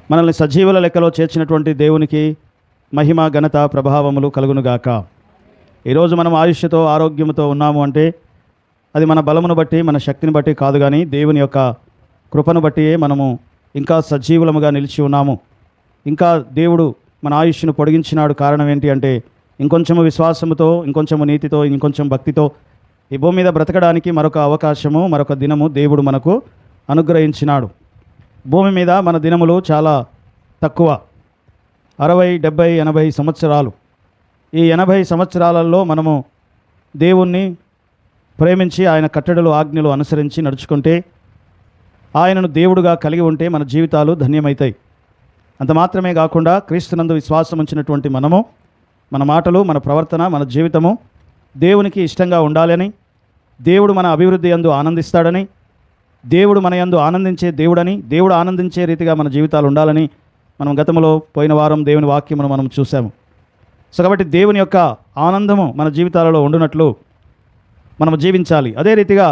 మనల్ని సజీవుల లెక్కలో చేర్చినటువంటి దేవునికి మహిమ ఘనత ప్రభావములు కలుగునుగాక. ఈరోజు మనం ఆయుష్తో ఆరోగ్యంతో ఉన్నాము అంటే అది మన బలమును బట్టి మన శక్తిని బట్టి కాదు, కానీ దేవుని యొక్క కృపను బట్టి మనము ఇంకా సజీవులముగా నిలిచి ఉన్నాము. ఇంకా దేవుడు మన ఆయుష్ను పొడిగించినాడు. కారణం ఏంటి అంటే ఇంకొంచెము విశ్వాసముతో, ఇంకొంచెము నీతితో, ఇంకొంచెం భక్తితో ఈ భూమి మీద బ్రతకడానికి మరొక అవకాశము, మరొక దినము దేవుడు మనకు అనుగ్రహించినాడు. భూమి మీద మన దినములు చాలా తక్కువ, 60, 70, 80 సంవత్సరాలు. ఈ 80 సంవత్సరాలలో మనము దేవుణ్ణి ప్రేమించి ఆయన కట్టడలు ఆజ్ఞలు అనుసరించి నడుచుకుంటే, ఆయనను దేవుడుగా కలిగి ఉంటే మన జీవితాలు ధన్యమవుతాయి. అంత మాత్రమే కాకుండా క్రీస్తునందు విశ్వాసం ఉంచినటువంటి మనము, మన మాటలు, మన ప్రవర్తన, మన జీవితము దేవునికి ఇష్టంగా ఉండాలని, దేవుడు మన అభివృద్ధి యందు ఆనందిస్తాడని, దేవుడు మన యందు ఆనందించే దేవుడని, దేవుడు ఆనందించే రీతిగా మన జీవితాలు ఉండాలని మనం గతంలో పోయిన వారం దేవుని వాక్యమును మనం చూసాము. సో కాబట్టి దేవుని యొక్క ఆనందము మన జీవితాలలో ఉండునట్లు మనం జీవించాలి. అదే రీతిగా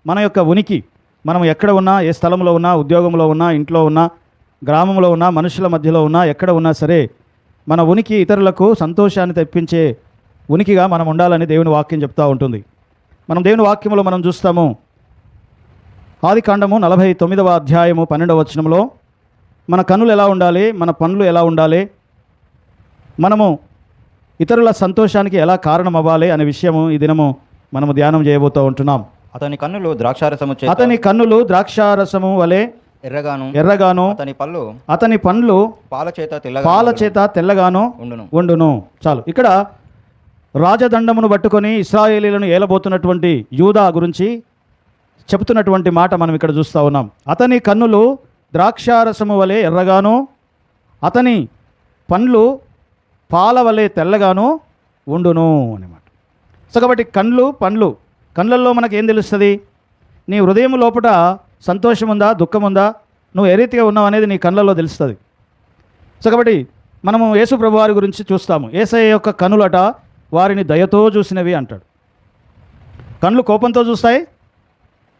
మన యొక్క ఉనికి, మనం ఎక్కడ ఉన్నా, ఏ స్థలంలో ఉన్నా, ఉద్యోగంలో ఉన్నా, ఇంట్లో ఉన్నా, గ్రామంలో ఉన్నా, మనుషుల మధ్యలో ఉన్నా, ఎక్కడ ఉన్నా సరే మన ఉనికి ఇతరులకు సంతోషాన్ని తెప్పించే ఉనికిగా మనం ఉండాలని దేవుని వాక్యం చెప్తూ ఉంటుంది. మనం దేవుని వాక్యంలో మనం చూస్తాము. ఆదికాండము 49వ అధ్యాయము 12వ వచనంలో మన కన్నులు ఎలా ఉండాలి, మన పనులు ఎలా ఉండాలి, మనము ఇతరుల సంతోషానికి ఎలా కారణం అవ్వాలి అనే విషయము ఈ దినము మనము ధ్యానం చేయబోతూ ఉంటున్నాం. అతని కన్నులు ద్రాక్షారసము చేత అతని కన్నులు ద్రాక్షారసము వలె ఎర్రగాను, అతని పండ్లు పాల చేత తెల్లగాను ఉండును. చాలు. ఇక్కడ రాజదండమును పట్టుకొని ఇశ్రాయేలీలను ఏలబోతున్నటువంటి యూదా గురించి చెబుతున్నటువంటి మాట మనం ఇక్కడ చూస్తూ ఉన్నాం. అతని కన్నులు ద్రాక్షారసము వలె ఎర్రగాను, అతని పండ్లు పాల వలె తెల్లగాను ఉండును అన్నమాట. సో కాబట్టి పండ్లు, కళ్ళల్లో మనకేం తెలుస్తుంది? నీ హృదయం లోపల సంతోషం ఉందా, దుఃఖం ఉందా, నువ్వు ఏ రీతిగా ఉన్నావు అనేది నీ కళ్ళల్లో తెలుస్తుంది. సో కాబట్టి మనము యేసు ప్రభు వారి గురించి చూస్తాము. యేసయ్య యొక్క కన్నులట వారిని దయతో చూసినవి అంటాడు. కళ్ళు కోపంతో చూస్తాయి,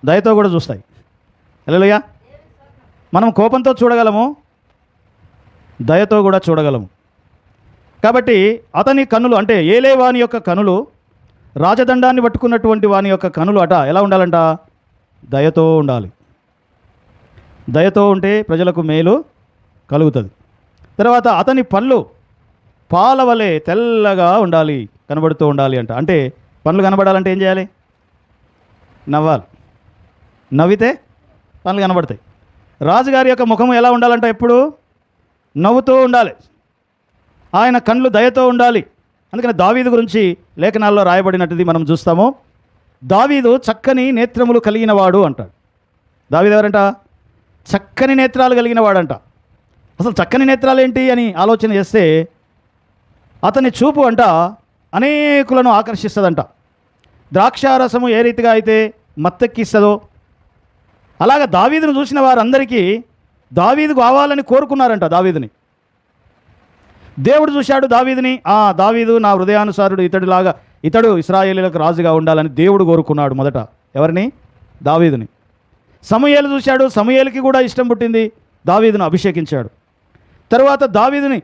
దయతో కూడా చూస్తాయి. హల్లెలూయా. మనం కోపంతో చూడగలము, దయతో కూడా చూడగలము. కాబట్టి అతని కన్నులు అంటే ఏలే వాని యొక్క కనులు, రాజదండాన్ని పట్టుకున్నటువంటి వాని యొక్క కనులు అట ఎలా ఉండాలంట? దయతో ఉండాలి. దయతో ఉంటే ప్రజలకు మేలు కలుగుతుంది. తర్వాత అతని పళ్ళు పాల వలె తెల్లగా ఉండాలి, కనబడుతూ ఉండాలి అంట. అంటే పనులు కనబడాలంటే ఏం చేయాలి? నవ్వాలి. నవ్వితే పనులు కనబడతాయి. రాజుగారి యొక్క ముఖం ఎలా ఉండాలంట? ఎప్పుడు నవ్వుతూ ఉండాలి. ఆయన కళ్ళు దయతో ఉండాలి. అందుకని దావీదు గురించి లేఖనాల్లో రాయబడినట్టుది మనం చూస్తాము. దావీదు చక్కని నేత్రములు కలిగిన వాడు అంటాడు. దావీదు ఎవరంట? చక్కని నేత్రాలు కలిగిన వాడంట. అసలు చక్కని నేత్రాలు ఏంటి అని ఆలోచన చేస్తే అతని చూపు అంట అనేకులను ఆకర్షిస్తుందంట. ద్రాక్షారసము ఏ రీతిగా అయితే మత్తెక్కిస్తుందో అలాగా దావీదును చూసిన వారందరికీ దావీదు కావాలని కోరుకున్నారంట. దావీదుని దేవుడు చూశాడు. దావీదుని, దావీదు నా హృదయానుసారుడు, ఇతడు ఇశ్రాయేలీయులకు రాజుగా ఉండాలని దేవుడు కోరుకున్నాడు. మొదట ఎవరిని? దావీదుని. సమూయేలు చూశాడు. సమూయేలుకి కూడా ఇష్టం పుట్టింది, దావీదును అభిషేకించాడు. తర్వాత దావీదుని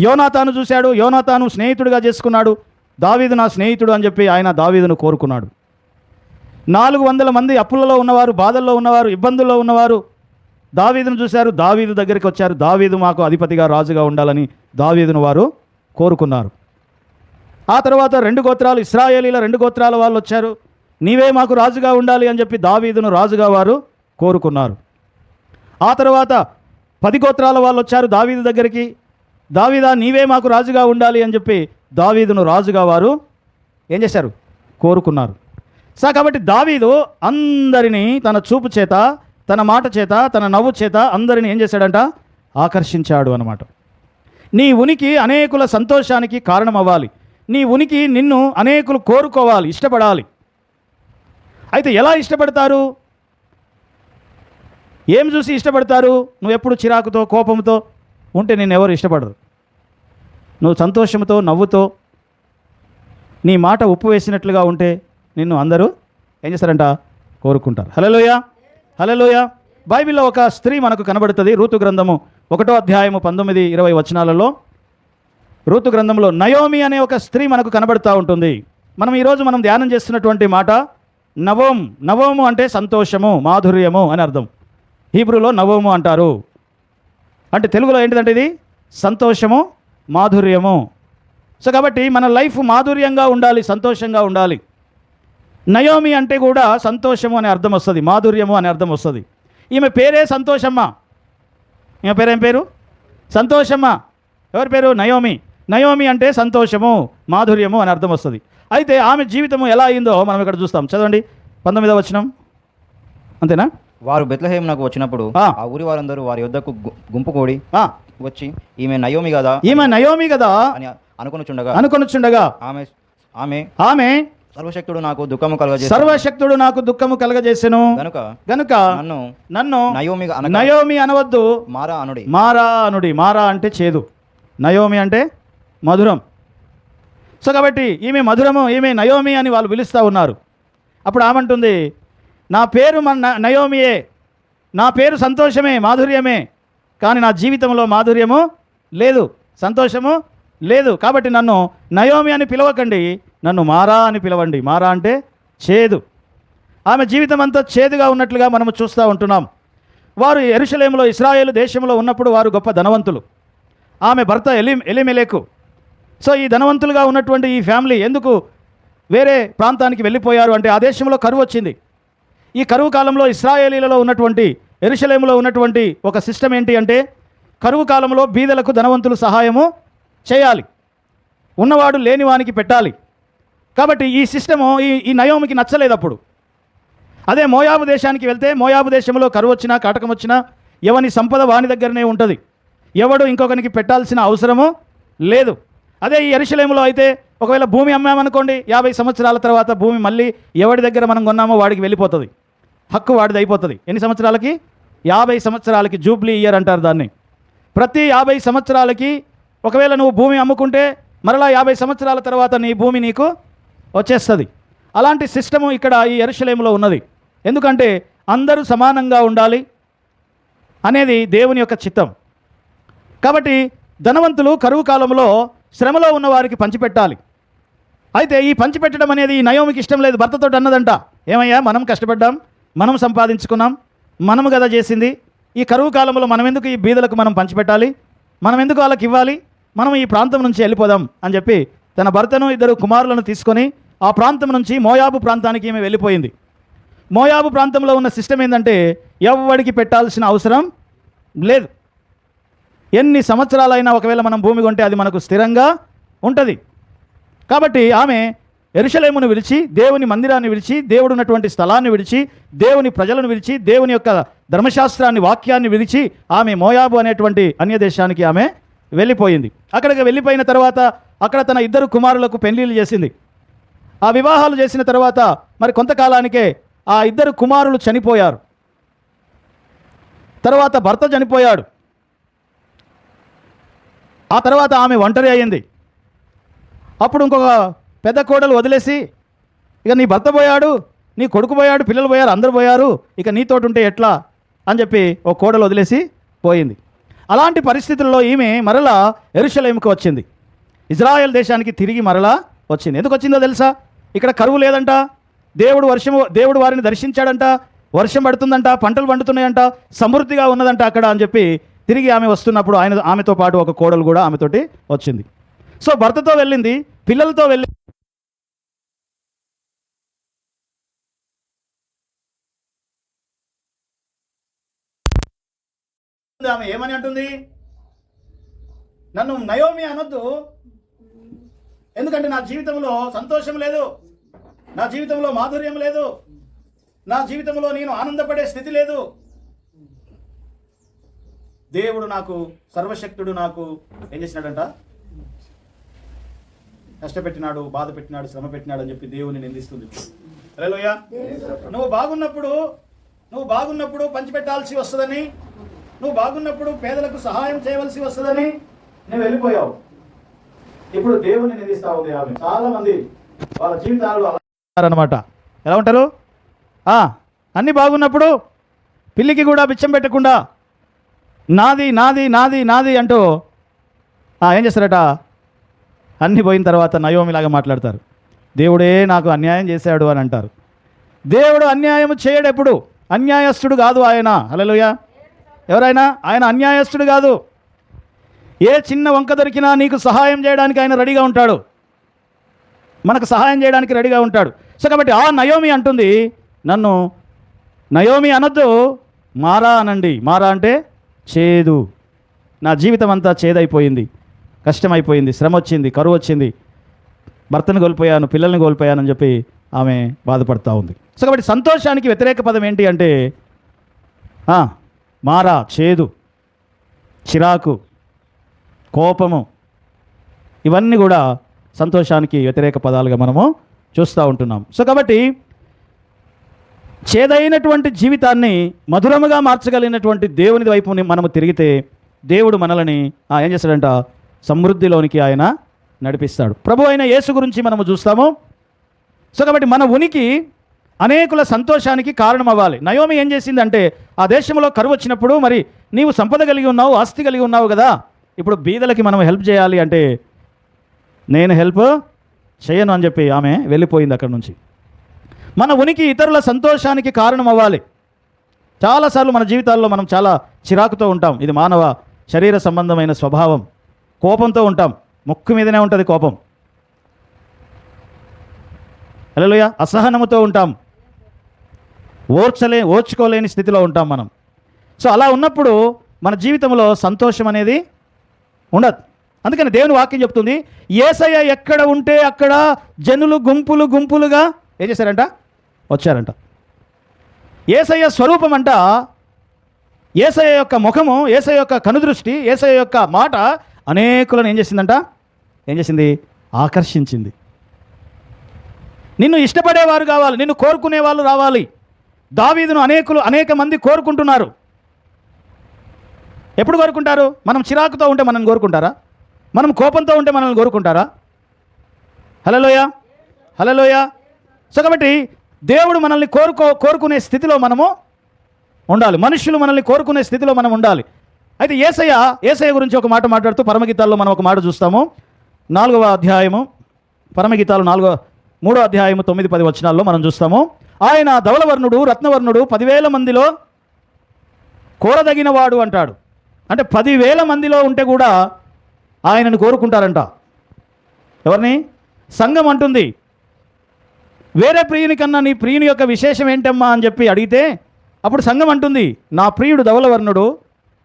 యోనాతాను చూశాడు. యోనాతాను స్నేహితుడిగా చేసుకున్నాడు. దావీదు నా స్నేహితుడు అని చెప్పి ఆయన దావీదును కోరుకున్నాడు. 400 మంది అప్పులలో ఉన్నవారు, బాధల్లో ఉన్నవారు, ఇబ్బందుల్లో ఉన్నవారు దావీదును చూశారు. దావీదు దగ్గరికి వచ్చారు. దావీదు మాకు అధిపతిగా, రాజుగా ఉండాలని దావీదును వారు కోరుకున్నారు. ఆ తర్వాత 2 గోత్రాలు, ఇశ్రాయేలీల 2 గోత్రాల వాళ్ళు వచ్చారు. నీవే మాకు రాజుగా ఉండాలి అని చెప్పి దావీదును రాజుగా వారు కోరుకున్నారు. ఆ తర్వాత 10 గోత్రాల వాళ్ళు వచ్చారు దావీదు దగ్గరికి. దావీదా నీవే మాకు రాజుగా ఉండాలి అని చెప్పి దావీదును రాజుగా వారు ఏం చేశారు? కోరుకున్నారు. కాబట్టి దావీదు అందరినీ తన చూపు చేత, తన మాట చేత, తన నవ్వు చేత అందరినీ ఏం చేశాడంట? ఆకర్షించాడు అన్నమాట. నీ ఉనికి అనేకుల సంతోషానికి కారణం అవ్వాలి. నీ ఉనికి నిన్ను అనేకులు కోరుకోవాలి, ఇష్టపడాలి. అయితే ఎలా ఇష్టపడతారు? ఏం చూసి ఇష్టపడతారు? నువ్వు ఎప్పుడు చిరాకుతో, కోపంతో ఉంటే నిన్ను ఎవరు ఇష్టపడరు. నువ్వు సంతోషంతో, నవ్వుతో, నీ మాట ఉప్పు వేసినట్లుగా ఉంటే నిన్ను అందరూ ఏం చేస్తారంట? కోరుకుంటారు. హల్లెలూయా, హల్లెలూయా. బైబిల్లో ఒక స్త్రీ మనకు కనబడుతుంది. రూతు గ్రంథము 1వ అధ్యాయము 19-20 వచనాలలో రూతు గ్రంథంలో నయోమి అనే ఒక స్త్రీ మనకు కనబడుతూ ఉంటుంది. ఈరోజు మనం ధ్యానం చేస్తున్నటువంటి మాట నవోము అంటే సంతోషము, మాధుర్యము అని అర్థం. హీబ్రూలో నవోము అంటారు. అంటే తెలుగులో ఏంటిదంటే ఇది సంతోషము, మాధుర్యము. సో కాబట్టి మన లైఫ్ మాధుర్యంగా ఉండాలి, సంతోషంగా ఉండాలి. నయోమి అంటే కూడా సంతోషము అనే అర్థం వస్తుంది, మాధుర్యము అనే అర్థం వస్తుంది. ఈమె పేరే సంతోషమ్మ. ఈమె పేరేం పేరు? సంతోషమ్మ. ఎవరి పేరు? నయోమి. నయోమి అంటే సంతోషము, మాధుర్యము అని అర్థం వస్తుంది. అయితే ఆమె జీవితము ఎలా అయిందో మనం ఇక్కడ చూస్తాం. చదవండి 19వ వచనం. అంతేనా? వారు బెత్లెహేమునకు వచ్చినప్పుడు ఆ ఊరి వారందరూ వారి యొద్దకు గుంపు కూడి వచ్చి ఈమె నయోమి కదా అని అనుకొనుచుండగా ఆమె సర్వశక్తుడు నాకు దుఃఖము కలగజేసెను గనుక నన్ను నయోమి అనవద్దు, మారా అనుడి. మారా అంటే చేదు, నయోమి అంటే మధురం. సో కాబట్టి ఈమె మధురము, ఈమె నయోమి అని వాళ్ళు పిలుస్తూ ఉన్నారు. అప్పుడు ఆమంటుంది, నా పేరు నయోమియే, నా పేరు సంతోషమే, మాధుర్యమే, కానీ నా జీవితంలో మాధుర్యము లేదు, సంతోషము లేదు. కాబట్టి నన్ను నయోమి అని పిలవకండి, నన్ను మారా అని పిలవండి. మారా అంటే చేదు. ఆమె జీవితం అంతా చేదుగా ఉన్నట్లుగా మనము చూస్తూ ఉంటున్నాం. వారు యెరూషలేములో, ఇశ్రాయేలు దేశంలో ఉన్నప్పుడు వారు గొప్ప ధనవంతులు. ఆమె భర్త ఎలీమెలెకు. సో ఈ ధనవంతులుగా ఉన్నటువంటి ఈ ఫ్యామిలీ ఎందుకు వేరే ప్రాంతానికి వెళ్ళిపోయారు అంటే ఆ దేశంలో కరువు వచ్చింది. ఈ కరువు కాలంలో ఇశ్రాయేలీలలో ఉన్నటువంటి, యెరూషలేములో ఉన్నటువంటి ఒక సిస్టమ్ ఏంటి అంటే కరువు కాలంలో బీదలకు ధనవంతులు సహాయము చేయాలి, ఉన్నవాడు లేనివానికి పెట్టాలి. కాబట్టి ఈ సిస్టము ఈ నయోమికి నచ్చలేదు. అప్పుడు అదే మోయాబు దేశానికి వెళ్తే, మోయాబు దేశంలో కరువు వచ్చినా కాటకం వచ్చినా ఎవని సంపద వాని దగ్గరనే ఉంటుంది, ఎవడు ఇంకొకరికి పెట్టాల్సిన అవసరము లేదు. అదే ఈ యెరూషలేములో అయితే ఒకవేళ భూమి అమ్మామనుకోండి, 50 సంవత్సరాల తర్వాత భూమి మళ్ళీ ఎవడి దగ్గర మనం కొన్నామో వాడికి వెళ్ళిపోతుంది, హక్కు వాడిది అయిపోతుంది. ఎన్ని సంవత్సరాలకి? 50 సంవత్సరాలకి. జూబ్లీ ఇయర్ అంటారు దాన్ని. ప్రతి 50 సంవత్సరాలకి ఒకవేళ నువ్వు భూమి అమ్ముకుంటే మరలా 50 సంవత్సరాల తర్వాత నీ భూమి నీకు వచ్చేస్తుంది. అలాంటి సిస్టము ఇక్కడ ఈ యెరూషలేములో ఉన్నది. ఎందుకంటే అందరూ సమానంగా ఉండాలి అనేది దేవుని యొక్క చిత్తం. కాబట్టి ధనవంతులు కరువు కాలంలో శ్రమలో ఉన్న వారికి పంచిపెట్టాలి. అయితే ఈ పంచిపెట్టడం అనేది ఈ నయోమికి ఇష్టం లేదు. భర్తతో అన్నదంట, ఏమయ్యా మనం కష్టపడ్డాం, మనం సంపాదించుకున్నాం, మనము కదా చేసింది, ఈ కరువు కాలంలో మనం ఎందుకు ఈ బీదలకు మనం పంచిపెట్టాలి, మనం ఎందుకు వాళ్ళకి ఇవ్వాలి, మనం ఈ ప్రాంతం నుంచి వెళ్ళిపోదాం అని చెప్పి తన భర్తను, 2 కుమారులను తీసుకొని ఆ ప్రాంతం నుంచి మోయాబు ప్రాంతానికి ఈమె వెళ్ళిపోయింది. మోయాబు ప్రాంతంలో ఉన్న సిస్టమ్ ఏంటంటే ఎవరికి పెట్టాల్సిన అవసరం లేదు. ఎన్ని సంవత్సరాలైనా ఒకవేళ మనం భూమి కొంటే అది మనకు స్థిరంగా ఉంటుంది. కాబట్టి ఆమె యెరూషలేమును విడిచి, దేవుని మందిరాన్ని విడిచి, దేవుడు ఉన్నటువంటి స్థలాన్ని విడిచి, దేవుని ప్రజలను విడిచి, దేవుని యొక్క ధర్మశాస్త్రాన్ని, వాక్యాన్ని విడిచి ఆమె మోయాబు అనేటువంటి అన్యదేశానికి ఆమె వెళ్ళిపోయింది. అక్కడికి వెళ్ళిపోయిన తర్వాత అక్కడ తన 2 కుమారులకు పెళ్లిళ్ళు చేసింది. ఆ వివాహాలు చేసిన తర్వాత మరి కొంతకాలానికే ఆ 2 కుమారులు చనిపోయారు. తర్వాత భర్త చనిపోయాడు. ఆ తర్వాత ఆమె ఒంటరి అయ్యింది. అప్పుడు ఇంకొక పెద్ద కోడలు వదిలేసి, ఇక నీ భర్త పోయాడు, నీ కొడుకు పోయాడు, పిల్లలు పోయారు, అందరూ పోయారు, ఇక నీతోటి ఉంటే ఎట్లా అని చెప్పి ఒక కోడలు వదిలేసి పోయింది. అలాంటి పరిస్థితుల్లో ఈమె మరలా యెరూషలేముకు వచ్చింది. ఇజ్రాయెల్ దేశానికి తిరిగి మరలా వచ్చింది. ఎందుకు వచ్చిందో తెలుసా? ఇక్కడ కరువు లేదంట, దేవుడు వారిని దర్శించాడంట, వర్షం పడుతుందంట, పంటలు పండుతున్నాయంట, సమృద్ధిగా ఉన్నదంట అక్కడ అని చెప్పి తిరిగి ఆమె వస్తున్నప్పుడు ఆమెతో పాటు ఒక కోడలు కూడా ఆమెతోటి వచ్చింది. సో భర్తతో వెళ్ళింది, పిల్లలతో వెళ్ళి ఆమె ఏమని అంటుంది? నన్ను నయోమి అనొద్దు, ఎందుకంటే నా జీవితంలో సంతోషం లేదు, నా జీవితంలో మాధుర్యం లేదు, నా జీవితంలో నేను ఆనందపడే స్థితి లేదు. దేవుడు నాకు, సర్వశక్తుడు నాకు ఏం చేసినాడంట? కష్టపెట్టినాడు, బాధ పెట్టినాడు, శ్రమ పెట్టినాడు అని చెప్పి దేవుని నిందిస్తుంది. హల్లెలూయా. నువ్వు బాగున్నప్పుడు పంచిపెట్టాల్సి వస్తుందని, నువ్వు బాగున్నప్పుడు పేదలకు సహాయం చేయవలసి వస్తుందని నువ్వు వెళ్ళిపోయావు. ఇప్పుడు దేవుని నిందిస్తా ఉంది ఆమె. చాలా మంది వాళ్ళ జీవితాలు అలా అనమాట. ఎలా ఉంటారు? అన్నీ బాగున్నప్పుడు పిల్లికి కూడా బిచ్చం పెట్టకుండా నాది నాది నాది నాది అంటూ ఏం చేస్తారట, అన్నీ పోయిన తర్వాత నయోమిలాగా మాట్లాడతారు. దేవుడే నాకు అన్యాయం చేశాడు అని అంటారు. దేవుడు అన్యాయం చేయడు, ఎప్పుడు అన్యాయస్తుడు కాదు ఆయన. హల్లెలూయా. ఎవరైనా ఆయన అన్యాయస్తుడు కాదు. ఏ చిన్న వంక దొరికినా నీకు సహాయం చేయడానికి ఆయన రెడీగా ఉంటాడు, మనకు సహాయం చేయడానికి రెడీగా ఉంటాడు. సో కాబట్టి ఆ నయోమి అంటుంది, నన్ను నయోమి అనొద్దు, మారా అనండి. మారా అంటే చేదు, నా జీవితం అంతా చేదైపోయింది, కష్టమైపోయింది, శ్రమ వచ్చింది, కరువు వచ్చింది, భర్తను కోల్పోయాను, పిల్లల్ని కోల్పోయానని చెప్పి ఆమె బాధపడుతూ ఉంది. సో కాబట్టి సంతోషానికి వ్యతిరేక పదం ఏంటి అంటే మారా, చేదు, చిరాకు, కోపము, ఇవన్నీ కూడా సంతోషానికి వ్యతిరేక పదాలుగా మనము చూస్తూ ఉంటున్నాం. సో కాబట్టి చేదైనటువంటి జీవితాన్ని మధురముగా మార్చగలిగినటువంటి దేవుని వైపు మనము తిరిగితే దేవుడు మనల్ని ఏం చేస్తాడంట, సమృద్ధిలోనికి ఆయన నడిపిస్తాడు. ప్రభు అయిన యేసు గురించి మనము చూస్తాము. సో కాబట్టి మన ఉనికి అనేకుల సంతోషానికి కారణం అవ్వాలి. నయోమి ఏం చేసిందంటే, ఆ దేశంలో కరువు వచ్చినప్పుడు, మరి నీవు సంపద కలిగి ఉన్నావు, ఆస్తి కలిగి ఉన్నావు కదా, ఇప్పుడు బీదలకి మనం హెల్ప్ చేయాలి అంటే నేను హెల్ప్ చేయను అని చెప్పి ఆమె వెళ్ళిపోయింది అక్కడి నుంచి. మన ఉనికి ఇతరుల సంతోషానికి కారణం అవ్వాలి. చాలాసార్లు మన జీవితాల్లో మనం చాలా చిరాకుతో ఉంటాం. ఇది మానవ శరీర సంబంధమైన స్వభావం. కోపంతో ఉంటాం, ముక్కు మీదనే ఉంటుంది కోపం. హల్లెలూయా. అసహనముతో ఉంటాం, ఓర్చుకోలేని స్థితిలో ఉంటాం మనం. సో అలా ఉన్నప్పుడు మన జీవితంలో సంతోషం అనేది ఉండదు. అందుకని దేవుని వాక్యం చెప్తుంది, యేసయ్య ఎక్కడ ఉంటే అక్కడ జనులు గుంపులు గుంపులుగా ఏం చేశారంట, వచ్చారంట. యేసయ్య స్వరూపం అంట, యేసయ్య యొక్క ముఖము, యేసయ్య యొక్క కనుదృష్టి, యేసయ్య యొక్క మాట అనేకులను ఏం చేసింది, ఆకర్షించింది. నిన్ను ఇష్టపడేవారు కావాలి, నిన్ను కోరుకునే వాళ్ళు రావాలి. దావీదును అనేక మంది కోరుకుంటున్నారు. ఎప్పుడు కోరుకుంటారు? మనం చిరాకుతో ఉంటే మనల్ని కోరుకుంటారా? మనం కోపంతో ఉంటే మనల్ని కోరుకుంటారా? హల్లెలూయా, హల్లెలూయా. సో కాబట్టి దేవుడు మనల్ని కోరుకునే స్థితిలో మనము ఉండాలి. మనుషులు మనల్ని కోరుకునే స్థితిలో మనం ఉండాలి. అయితే యేసయ్య గురించి ఒక మాట మాట్లాడుతూ పరమగీతాల్లో మనం ఒక మాట చూస్తాము. 4వ అధ్యాయము, పరమగీతాలు 3వ అధ్యాయము 9-10 వచనాల్లో మనం చూస్తాము. ఆయన ధవలవర్ణుడు, రత్నవర్ణుడు, 10,000 మందిలో కోరదగినవాడు అంటాడు. అంటే 10,000 మందిలో ఉంటే కూడా ఆయనను కోరుకుంటారంట. ఎవరిని? సంఘం అంటుంది, వేరే ప్రియుని కన్నా నీ ప్రియుని యొక్క విశేషం ఏంటమ్మా అని చెప్పి అడిగితే అప్పుడు సంఘం అంటుంది, నా ప్రియుడు ధవలవర్ణుడు,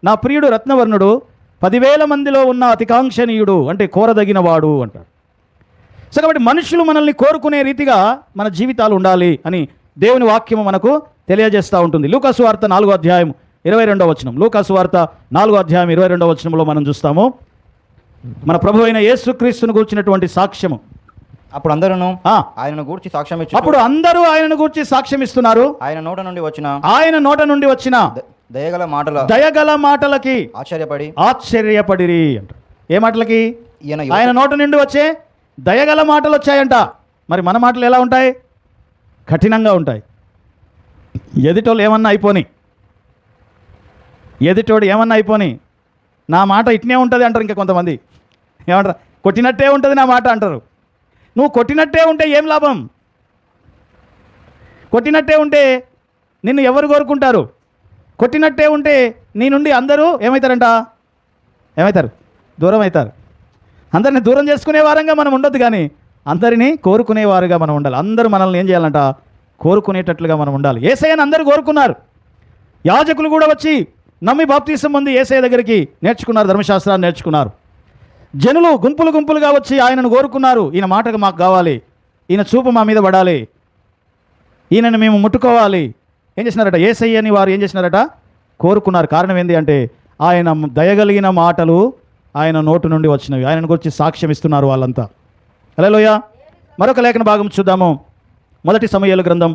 నా ప్రియుడు రత్నవర్ణుడు, 10,000 మందిలో ఉన్న అతికాంక్షణీయుడు, అంటే కోరదగినవాడు అంటాడు. సో కాబట్టి మనుషులు మనల్ని కోరుకునే రీతిగా మన జీవితాలు ఉండాలి అని దేవుని వాక్యము మనకు తెలియజేస్తూ ఉంటుంది. లూకాసు వార్త 4వ అధ్యాయం 22వ వచనం. లూకాసు వార్త 4వ అధ్యాయం 22వ వచనంలో మనం చూస్తాము మన ప్రభు అయిన యేసుక్రీస్తును గూర్చినటువంటి సాక్ష్యము. అప్పుడు అందరూ ఆయనను గూర్చి సాక్ష్యం అప్పుడు అందరూ ఆయనను గూర్చి సాక్ష్యం ఇస్తున్నారు. ఆయన నోట నుండి వచ్చిన దయగల మాటలకి ఆశ్చర్యపడిరి అంట. ఏ మాటలకి? ఆయన నోట నుండి వచ్చే దయగల మాటలు వచ్చాయంట. మరి మన మాటలు ఎలా ఉంటాయి? కఠినంగా ఉంటాయి. ఎదుటోడు ఏమన్నా అయిపోని నా మాట ఇట్నే ఉంటుంది అంటారు. ఇంకా కొంతమంది ఏమంటారు, కొట్టినట్టే ఉంటుంది నా మాట అంటారు. నువ్వు కొట్టినట్టే ఉంటే ఏం లాభం? కొట్టినట్టే ఉంటే నిన్ను ఎవరు కోరుకుంటారు? కొట్టినట్టే ఉంటే నీ నుండి అందరూ ఏమవుతారు? దూరం అవుతారు. అందరిని దూరం చేసుకునే వారంగా మనం ఉండొద్దు, కానీ అందరినీ కోరుకునేవారుగా మనం ఉండాలి. అందరూ మనల్ని ఏం చేయాలంట? కోరుకునేటట్లుగా మనం ఉండాలి. యేసయ్యను అందరూ కోరుకున్నారు. యాజకులు కూడా వచ్చి నమ్మి బాప్తీసం పొంది యేసయ్య దగ్గరికి నేర్చుకున్నారు, ధర్మశాస్త్రాన్ని నేర్చుకున్నారు. జనులు గుంపులుగా వచ్చి ఆయనను కోరుకున్నారు. ఈయన మాటకు మాకు కావాలి, ఈయన చూపు మా మీద పడాలి, ఈయనను మేము ముట్టుకోవాలి. ఏం చేసినారట? యేసయ్యని వారు ఏం చేసినారట? కోరుకున్నారు. కారణం ఏంటి అంటే ఆయన దయగలిగిన మాటలు ఆయన నోటు నుండి వచ్చినవి. ఆయనను గురించి సాక్ష్యం ఇస్తున్నారు వాళ్ళంతా. హల్లెలూయా. మరొక లేఖన భాగం చూద్దాము. మొదటి సమూయేలు గ్రంథం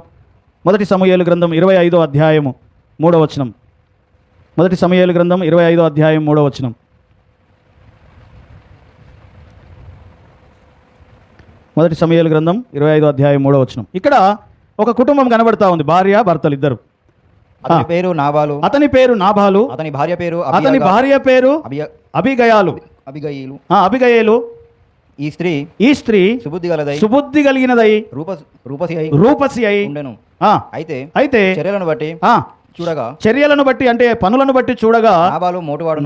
25వ అధ్యాయము 3వ వచనం. మొదటి సమూయేలు గ్రంథం 25వ అధ్యాయం 3వ వచనం. మొదటి సమూయేలు గ్రంథం 25వ అధ్యాయం 3వ వచనం. ఇక్కడ ఒక కుటుంబం కనబడతా ఉంది, భార్య భర్తలు ఇద్దరు. అతని పేరు నాబాలు, అతని భార్య పేరు అబిగయేలు. ఈ స్త్రీ సుబుద్ధి కలిగినదై రూపసి అయి ఉండెను. అయితే చర్యలను బట్టి అంటే పనులను బట్టి చూడగా నాబాలు మోటువాడు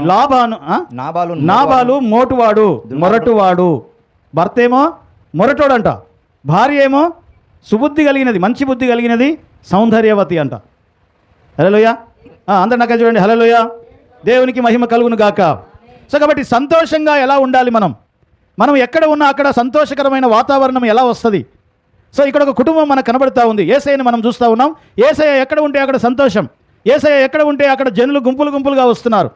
మొరటువాడు. భర్త ఏమో మొరటోడంట, భార్య ఏమో సుబుద్ధి కలిగినది, మంచి బుద్ధి కలిగినది, సౌందర్యవతి అంట. హల్లెలూయా. అందరు నాక చూడండి, హల్లెలూయా. దేవునికి మహిమ కలుగును గాక. సో కాబట్టి సంతోషంగా ఎలా ఉండాలి మనం ఎక్కడ ఉన్నా అక్కడ సంతోషకరమైన వాతావరణం ఎలా వస్తుంది? సో ఇక్కడ ఒక కుటుంబం మనకు కనబడుతూ ఉంది. యేసయ్యని మనం చూస్తూ ఉన్నాం. యేసయ్య ఎక్కడ ఉంటే అక్కడ సంతోషం, యేసయ్య ఎక్కడ ఉంటే అక్కడ జనులు గుంపులుగా వస్తున్నారు.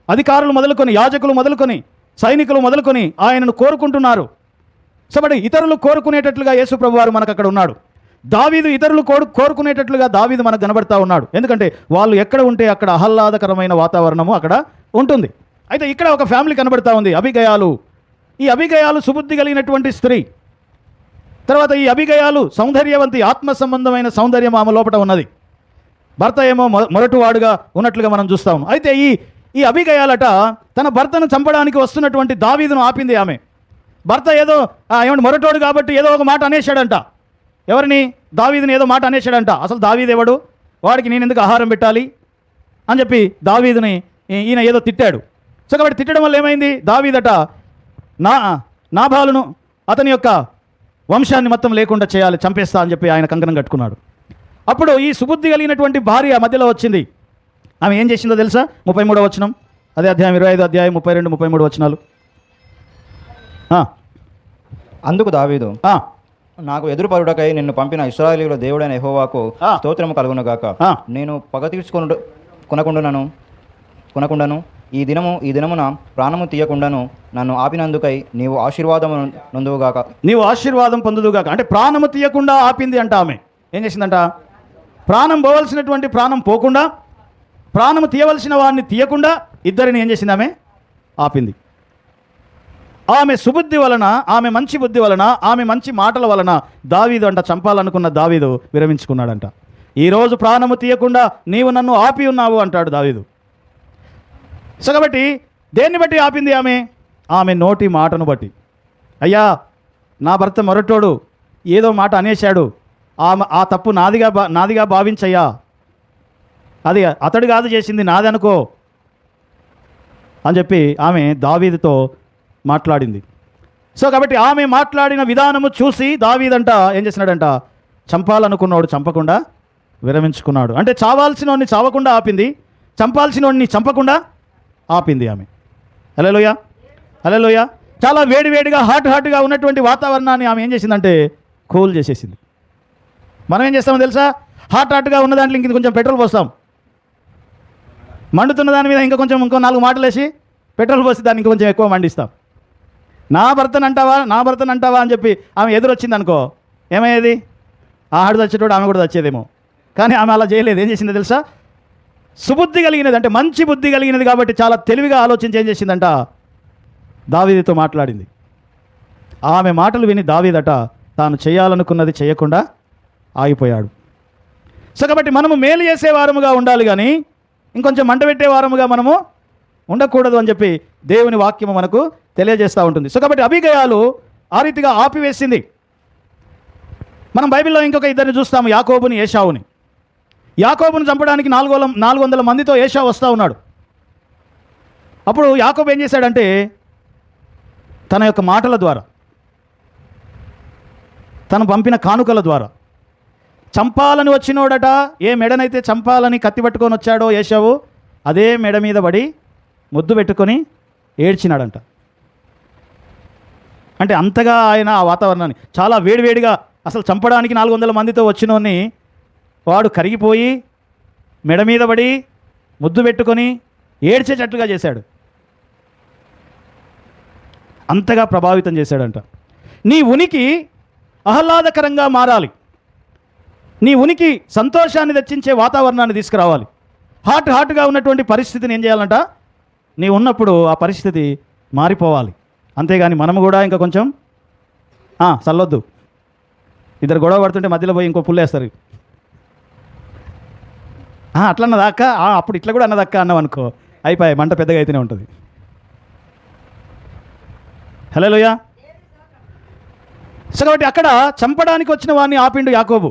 అధికారులు మొదలుకొని, యాజకులు మొదలుకొని, సైనికులు మొదలుకొని ఆయనను కోరుకుంటున్నారు. సో మరి ఇతరులు కోరుకునేటట్లుగా యేసు ప్రభువారు మనకు అక్కడ ఉన్నాడు. దావీదు ఇతరులు కోరుకునేటట్లుగా దావీదు మనకు కనబడతా ఉన్నాడు. ఎందుకంటే వాళ్ళు ఎక్కడ ఉంటే అక్కడ ఆహ్లాదకరమైన వాతావరణము అక్కడ ఉంటుంది. అయితే ఇక్కడ ఒక ఫ్యామిలీ కనబడతా ఉంది, అబిగయాలు. ఈ అబిగయాలు సుబుద్ధి కలిగినటువంటి స్త్రీ. తర్వాత ఈ అబిగయాలు సౌందర్యవంతి, ఆత్మ సంబంధమైన సౌందర్యం ఆమె లోపల ఉన్నది. భర్త ఏమో మొరటువాడుగా ఉన్నట్లుగా మనం చూస్తాము. అయితే ఈ అబిగయాలట తన భర్తను చంపడానికి వస్తున్నటువంటి దావీదును ఆపింది ఆమె. భర్త ఏదో ఏమంటే మొరటోడు కాబట్టి ఏదో ఒక మాట అనేశాడంట. ఎవరిని? దావీదుని ఏదో మాట అనేశాడంట. అసలు దావీదు ఎవడు, వాడికి నేను ఎందుకు ఆహారం పెట్టాలి అని చెప్పి దావీదుని ఈయన ఏదో తిట్టాడు. సో కాబట్టి తిట్టడం వల్ల ఏమైంది? దావీదట నాబాలును అతని యొక్క వంశాన్ని మొత్తం లేకుండా చేయాలి, చంపేస్తా అని చెప్పి ఆయన కంకణం కట్టుకున్నాడు. అప్పుడు ఈ సుబుద్ధి కలిగినటువంటి భార్య మధ్యలో వచ్చింది. ఆమె ఏం చేసిందో తెలుసా? 33వ వచనం, అదే అధ్యాయం 25 అధ్యాయం 32 33 వచనాలు. అందుకు దావీదు, నాకు ఎదురుపరుడకై నిన్ను పంపిన ఇశ్రాయేలీయుల దేవుడైన యెహోవాకు స్తోత్రము కలుగునుగాక. నేను పగ కొనకుండాను ఈ దినమున ప్రాణము తీయకుండాను నన్ను ఆపినందుకై నీవు ఆశీర్వాదం నొందువుగాక. నీవు ఆశీర్వాదం పొందుదుగాక అంటే ప్రాణము తీయకుండా ఆపింది అంట. ఆమె ఏం చేసిందంట? ప్రాణం పోవలసినటువంటి ప్రాణం పోకుండా, ప్రాణము తీయవలసిన వాడిని తీయకుండా ఇద్దరిని ఏం చేసింది? ఆమె ఆపింది. ఆమె సుబుద్ధి వలన, ఆమె మంచి బుద్ధి వలన, ఆమె మంచి మాటల వలన దావీదు అంట చంపాలనుకున్న దావీదు విరమించుకున్నాడంట. ఈరోజు ప్రాణము తీయకుండా నీవు నన్ను ఆపి ఉన్నావు అంటాడు దావీదు. సో కాబట్టి దేన్ని బట్టి ఆపింది ఆమె నోటి మాటను బట్టి. అయ్యా, నా భర్త మొరటోడు, ఏదో మాట అనేశాడు, ఆ తప్పు నాదిగా భావించయ్యా, అది అతడు కాదు చేసింది, నాది అనుకో అని చెప్పి ఆమె దావీదుతో మాట్లాడింది. సో కాబట్టి ఆమె మాట్లాడిన విధానము చూసి దావీదంట ఏం చేసినాడంట? చంపాలనుకున్నాడు చంపకుండా విరమించుకున్నాడు. అంటే చావాల్సినోడిని చావకుండా ఆపింది, చంపాల్సినోడిని చంపకుండా ఆపింది ఆమె. హల్లెలూయా, హల్లెలూయా. చాలా వేడిగా హాట్గా ఉన్నటువంటి వాతావరణాన్ని ఆమె ఏం చేసిందంటే కూల్ చేసేసింది. మనం ఏం చేస్తామో తెలుసా? హాట్గా ఉన్న దాంట్లో కొంచెం పెట్రోల్ పోస్తాం, మండుతున్న దాని మీద ఇంకో 4 మాటలు వేసి పెట్రోల్ పోసి దాన్ని కొంచెం ఎక్కువ మండిస్తాం. నా భర్తను అంటావా అని చెప్పి ఆమె ఎదురొచ్చింది అనుకో, ఏమయ్యేది? ఆడు చచ్చేటోడు ఆమె కూడా చచ్చేదేమో. కానీ ఆమె అలా చేయలేదు. ఏం చేసిందో తెలుసా? సుబుద్ధి కలిగినది, అంటే మంచి బుద్ధి కలిగినది కాబట్టి చాలా తెలివిగా ఆలోచించి ఏం చేసిందంట? దావీదుతో మాట్లాడింది. ఆమె మాటలు విని దావీదట తాను చేయాలనుకున్నది చేయకుండా ఆగిపోయాడు. సో కాబట్టి మనము మేలు చేసేవారముగా ఉండాలి, కానీ ఇంకొంచెం మంట పెట్టేవారముగా మనము ఉండకూడదు అని చెప్పి దేవుని వాక్యము మనకు తెలియజేస్తూ ఉంటుంది. సో కాబట్టి అబిగయాలు ఆ రీతిగా ఆపివేసింది. మనం బైబిల్లో ఇంకొక ఇద్దరిని చూస్తాము, యాకోబుని, ఏశావుని. యాకోబుని చంపడానికి 400 మందితో ఏశావు వస్తూ ఉన్నాడు. అప్పుడు యాకోబు ఏం చేశాడంటే తన యొక్క మాటల ద్వారా, తను పంపిన కానుకల ద్వారా చంపాలని వచ్చినోడట. ఏ మెడనైతే చంపాలని కత్తి పట్టుకొని వచ్చాడో ఏశావు, అదే మెడ మీద పడి ముద్దు పెట్టుకొని ఏడ్చినాడంట. అంటే అంతగా ఆయన ఆ వాతావరణాన్ని చాలా వేడిగా, అసలు చంపడానికి 400 మందితో వచ్చినోని వాడు కరిగిపోయి మెడ మీద పడి ముద్దు పెట్టుకొని ఏడ్చేటట్లుగా చేశాడు. అంతగా ప్రభావితం చేశాడంట. నీ ఉనికి ఆహ్లాదకరంగా మారాలి, నీ ఉనికి సంతోషాన్ని తెచ్చించే వాతావరణాన్ని తీసుకురావాలి. హాట్గా ఉన్నటువంటి పరిస్థితిని ఏం చేయాలంట? నీ ఉన్నప్పుడు ఆ పరిస్థితి మారిపోవాలి. అంతేగాని మనము కూడా ఇంకా కొంచెం చల్లొద్దు. ఇద్దరు గొడవ పడుతుంటే మధ్యలో పోయి ఇంకో పుల్లేస్తారు. అట్లా అన్నదా అక్క, అప్పుడు ఇట్లా కూడా అన్నదక్క అన్నావు అనుకో, అయిపోయాయి, మంట పెద్దగా అయితేనే ఉంటుంది. హల్లెలూయా. సో కాబట్టి అక్కడ చంపడానికి వచ్చిన వాడిని ఆపిండు యాకోబు,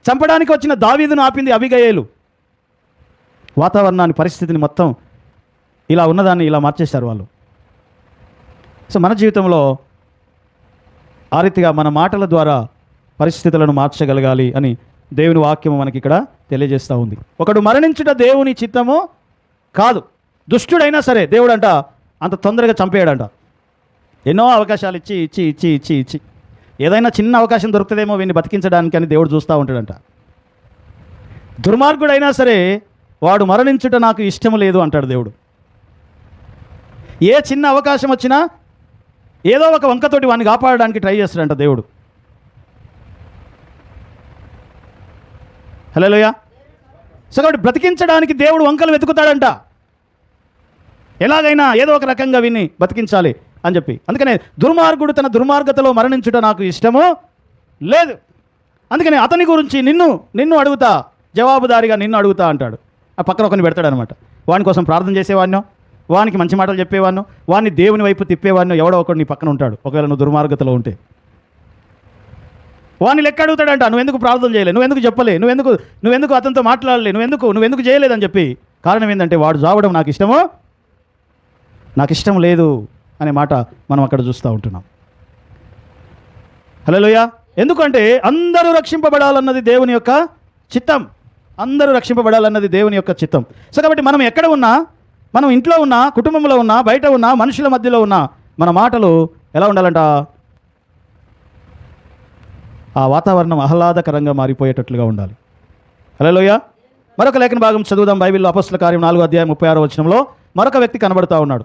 చంపడానికి వచ్చిన దావీదును ఆపింది అబీగయీలు. వాతావరణాన్ని, పరిస్థితిని మొత్తం ఇలా ఉన్నదాన్ని ఇలా మార్చేశారు వాళ్ళు. సో మన జీవితంలో ఆ రీతిగా మన మాటల ద్వారా పరిస్థితులను మార్చగలగాలి అని దేవుని వాక్యము మనకి ఇక్కడ తెలియజేస్తూ ఉంది. ఒకడు మరణించుట దేవుని చిత్తము కాదు. దుష్టుడైనా సరే దేవుడంట అంత తొందరగా చంపేయడంట. ఎన్నో అవకాశాలు ఇచ్చి ఇచ్చి ఇచ్చి ఇచ్చి ఇచ్చి ఏదైనా చిన్న అవకాశం దొరుకుతుందేమో వీడిని బతికించడానికి అని దేవుడు చూస్తూ ఉంటాడంట. దుర్మార్గుడైనా సరే వాడు మరణించుట నాకు ఇష్టము లేదు అంటాడు దేవుడు. ఏ చిన్న అవకాశం వచ్చినా ఏదో ఒక వంకతోటి వాడిని కాపాడడానికి ట్రై చేస్తాడంట దేవుడు. హల్లెలూయా. సో కాబట్టి బ్రతికించడానికి దేవుడు వంకలు వెతుకుతాడంట, ఎలాగైనా ఏదో ఒక రకంగా విని బతికించాలి అని చెప్పి. అందుకనే దుర్మార్గుడు తన దుర్మార్గతలో మరణించుట నాకు ఇష్టము లేదు. అందుకని అతని గురించి నిన్ను అడుగుతా, జవాబుదారిగా నిన్ను అడుగుతా అంటాడు. ఆ పక్కన ఒకరిని పెడతాడనమాట. వాని కోసం ప్రార్థన చేసేవాడినో, వానికి మంచి మాటలు చెప్పేవాడినో, వాడిని దేవుని వైపు తిప్పేవాడినో ఎవడో ఒకడు నీ పక్కన ఉంటాడు. ఒకవేళ నువ్వు దుర్మార్గతలో ఉంటే వాడిని లెక్క అడుగుతాడంట. నువ్వెందుకు ప్రార్థన చేయలే, నువ్వెందుకు చెప్పలే, నువ్వెందుకు అతనితో మాట్లాడలే, నువ్వెందుకు చేయలేదని చెప్పి. కారణం ఏంటంటే వాడు చావడం నాకు ఇష్టం లేదు అనే మాట మనం అక్కడ చూస్తూ ఉంటున్నాం. హల్లెలూయా. ఎందుకంటే అందరూ రక్షింపబడాలన్నది దేవుని యొక్క చిత్తం. అందరూ రక్షింపబడాలన్నది దేవుని యొక్క చిత్తం. సో కాబట్టి మనం ఎక్కడ ఉన్నా, మనం ఇంట్లో ఉన్నా, కుటుంబంలో ఉన్నా, బయట ఉన్నా, మనుషుల మధ్యలో ఉన్నా, మన మాటలు ఎలా ఉండాలంట, ఆ వాతావరణం ఆహ్లాదకరంగా మారిపోయేటట్లుగా ఉండాలి. హల్లెలూయా. మరొక లేఖన భాగం చదువుదాం. బైబిల్లో అపోస్తల కార్యం 4:36 మరొక వ్యక్తి కనబడుతూ ఉన్నాడు.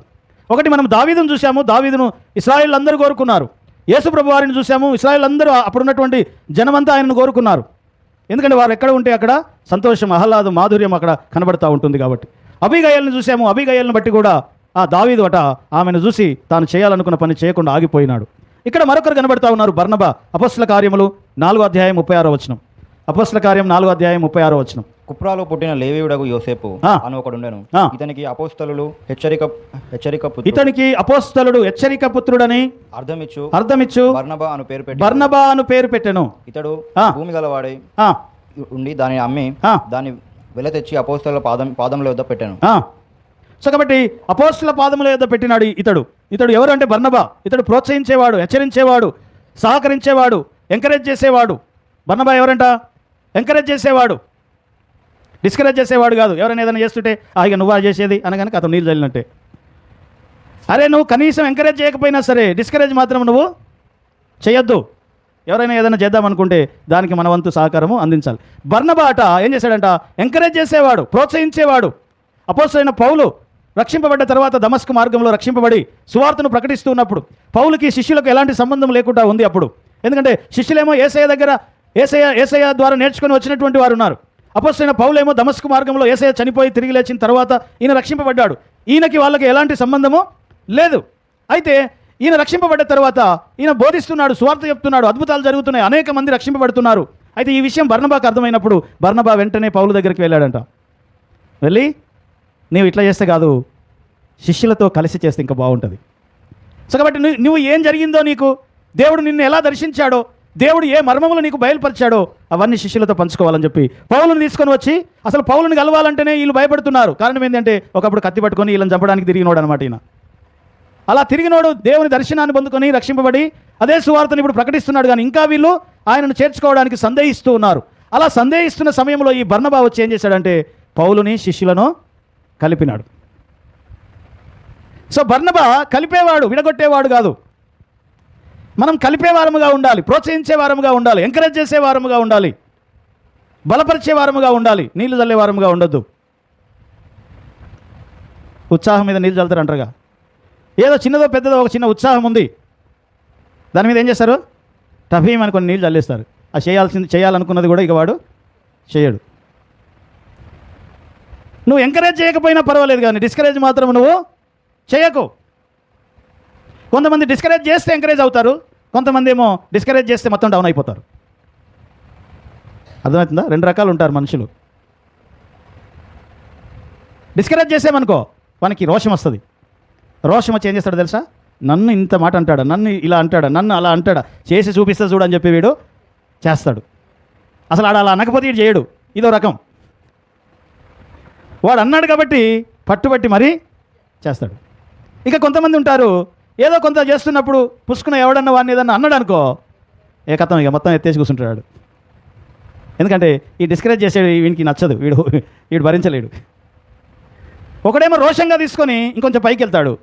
ఒకటి మనం దావీదును చూసాము. దావీదును ఇశ్రాయేలు అందరూ కోరుకున్నారు. యేసు ప్రభు వారిని చూసాము. ఇశ్రాయేలు అందరూ అప్పుడున్నటువంటి జనమంతా ఆయనను కోరుకున్నారు. ఎందుకంటే వారు ఎక్కడ ఉంటే అక్కడ సంతోషం, ఆహ్లాదం, మాధుర్యం అక్కడ కనబడుతూ ఉంటుంది కాబట్టి. అబీగయల్ని చూసాము. అబీగయల్ని బట్టి కూడా ఆ దావీదు ఆమెను చూసి తాను చేయాలనుకున్న పని చేయకుండా ఆగిపోయినాడు. ఇక్కడ మరొకరు కనబడుతూ ఉన్నారు. బర్నబా. అపోస్తల కార్యములు 4:36. అపోస్తల కార్యం 4:36. కుప్రాలో పుట్టిన లేవీయుడగు యోసేపు అని ఒకడుండెను. ఇతనికి అపోస్తలుడు హెచ్చరిక పుత్రుడని అర్థమిచ్చు బర్నబా అను పేరు పెట్టెను. ఇతడు భూమి గలవాడై ఉండి దానిని అమ్మి దాన్ని వెల తెచ్చి అపోస్తలుల పాదముల వద్ద పెట్టాను. సో కాబట్టి అపోస్తలుల పాదముల వద్ద పెట్టినాడు ఇతడు ఎవరు అంటే బర్నబా. ఇతడు ప్రోత్సహించేవాడు, హెచ్చరించేవాడు, సహకరించేవాడు, ఎంకరేజ్ చేసేవాడు. బర్నబా ఎవరంట? ఎంకరేజ్ చేసేవాడు, డిస్కరేజ్ చేసేవాడు కాదు. ఎవరైనా ఏదైనా చేస్తుంటే ఇక నువ్వా చేసేది అనగానే అతను నీళ్ళు చల్లినట్టే. అరే నువ్వు కనీసం ఎంకరేజ్ చేయకపోయినా సరే డిస్కరేజ్ మాత్రం నువ్వు చేయొద్దు. ఎవరైనా ఏదైనా చేద్దామనుకుంటే దానికి మన వంతు సహకారము అందించాలి. బర్నబా ఏం చేశాడంట? ఎంకరేజ్ చేసేవాడు, ప్రోత్సహించేవాడు. అపోస్తలుడైన పౌలు రక్షింపబడ్డ తర్వాత దమస్కు మార్గంలో రక్షింపబడి సువార్తను ప్రకటిస్తూ ఉన్నప్పుడు పౌలుకి శిష్యులకు ఎలాంటి సంబంధం లేకుండా ఉంది అప్పుడు. ఎందుకంటే శిష్యులేమో యేసయ్య ద్వారా నేర్చుకొని వచ్చినటువంటి వారు ఉన్నారు. అపోస్తలుడైన పౌలేమో దమస్కు మార్గంలో యేసయ్య చనిపోయి తిరిగి లేచిన తర్వాత ఈయన రక్షింపబడ్డాడు. ఈయనకి వాళ్ళకి ఎలాంటి సంబంధము లేదు. అయితే ఈయన రక్షింపబడ్డ తర్వాత ఈయన బోధిస్తున్నాడు, సువార్త చెప్తున్నాడు, అద్భుతాలు జరుగుతున్నాయి, అనేక మంది రక్షింపబడుతున్నారు. అయితే ఈ విషయం బర్నబాకు అర్థమైనప్పుడు బర్నబా వెంటనే పౌలు దగ్గరికి వెళ్ళాడంట. వెళ్ళి నీవు ఇట్లా చేస్తే కాదు, శిష్యులతో కలిసి చేస్తే ఇంకా బాగుంటుంది. సో కాబట్టి నువ్వు ఏం జరిగిందో, నీకు దేవుడు నిన్ను ఎలా దర్శించాడో, దేవుడు ఏ మర్మములు నీకు బయలుపరిచాడో అవన్నీ శిష్యులతో పంచుకోవాలని చెప్పి పౌలుని తీసుకొని వచ్చి, అసలు పౌలుని కలవాలంటేనే వీళ్ళు భయపడుతున్నారు. కారణం ఏంటంటే ఒకప్పుడు కత్తి పట్టుకొని వీళ్ళని చంపడానికి తిరిగినోడు అనమాట ఈయన. అలా తిరిగినోడు దేవుని దర్శనాన్ని పొందుకొని రక్షింపబడి అదే సువార్తను ఇప్పుడు ప్రకటిస్తున్నాడు. కానీ ఇంకా వీళ్ళు ఆయనను చేర్చుకోవడానికి సందేహిస్తూ ఉన్నారు. అలా సందేహిస్తున్న సమయంలో ఈ బర్నబా వచ్చి ఏం చేశాడంటే పౌలుని శిష్యులను కలిపినాడు. సో బర్నబా కలిపేవాడు, విడగొట్టేవాడు కాదు. మనం కలిపేవారముగా ఉండాలి, ప్రోత్సహించేవారముగా ఉండాలి, ఎంకరేజ్ చేసేవారముగా ఉండాలి, బలపరిచేవారముగా ఉండాలి, నీళ్లు చల్లేవారముగా ఉండొద్దు. ఉత్సాహం మీద నీళ్ళు చల్లుతారు అంటారుగా. ఏదో చిన్నదో పెద్దదో ఒక చిన్న ఉత్సాహం ఉంది, దాని మీద ఏం చేస్తారు? టఫీమ్ అని కొన్ని నీళ్ళు చల్లేస్తారు. ఆ చేయాలనుకున్నది కూడా ఇక వాడు చేయడు. నువ్వు ఎంకరేజ్ చేయకపోయినా పర్వాలేదు, కానీ డిస్కరేజ్ మాత్రం నువ్వు చేయకు. కొంతమంది డిస్కరేజ్ చేస్తే ఎంకరేజ్ అవుతారు, కొంతమంది ఏమో డిస్కరేజ్ చేస్తే మొత్తం డౌన్ అయిపోతారు. అర్థమవుతుందా? రెండు రకాలు ఉంటారు మనుషులు. డిస్కరేజ్ చేసామనుకో వానికి రోషం వస్తుంది. రోషం వచ్చి ఏం చేస్తాడు తెలుసా? నన్ను ఇంత మాట అంటాడా, నన్ను ఇలా అంటాడా, నన్ను అలా అంటాడా, చేసి చూపిస్తా చూడు అని చెప్పి వీడు చేస్తాడు. అసలు ఆడ అలా అనకపోతే వీడు చేయడు. ఇదో రకం. వాడు అన్నాడు కాబట్టి పట్టుబట్టి మరీ చేస్తాడు. ఇక కొంతమంది ఉంటారు, ఏదో కొంత చేస్తున్నప్పుడు పుసుకున్న ఎవడన్నా వాడిని ఏదన్నా అన్నాడు అనుకో, ఏ కథం ఇక మొత్తం ఎత్తేసి కూర్చుంటాడు. ఎందుకంటే ఈ డిస్కరేజ్ చేసేది వీనికి నచ్చదు, వీడు భరించలేడు. ఒకడేమో రోషంగా తీసుకొని ఇంకొంచెం పైకి వెళ్తాడు,